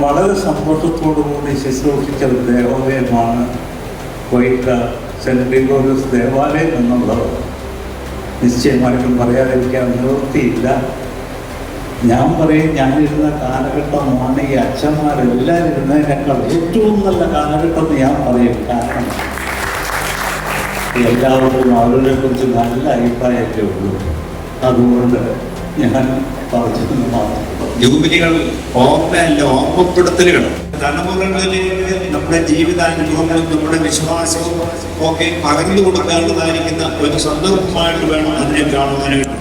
വളരെ സന്തോഷത്തോടുകൂടി ശുശ്രൂഷിച്ച ഒരു ദേവാലയമാണ് വൈക്ക സെൻറ്റ് ഗ്രിഗോറിയസ് ദേവാലയം എന്നുള്ളത്. നിശ്ചയമായിട്ടും പറയാതിരിക്കാൻ നിവൃത്തിയില്ല. ഞാൻ പറയും, ഞാനിരുന്ന കാലഘട്ടമാണ് ഈ അച്ഛന്മാരെല്ലാവരും ഇരുന്നതിനേക്കാൾ ഏറ്റവും നല്ല കാലഘട്ടം എന്ന് ഞാൻ പറയും. കാരണം എല്ലാവർക്കും അവരെ കുറിച്ച് നല്ല അഭിപ്രായമൊക്കെ ഉള്ളൂ. അതുകൊണ്ട് ഞാൻ പറഞ്ഞു മാത്രം. ജൂബിലികൾ ഓർമ്മയല്ല, ഓർമ്മപ്പെടുത്തലുകൾ. തലമുറകളിലേക്ക് നമ്മുടെ ജീവിതാനുഭവങ്ങളും നമ്മുടെ വിശ്വാസവും ഒക്കെ പറഞ്ഞു കൊടുക്കാനുള്ളതായിരിക്കുന്ന ഒരു സന്ദർഭമായിട്ട് വേണം അതിനെ കാണുവാനായിട്ട്.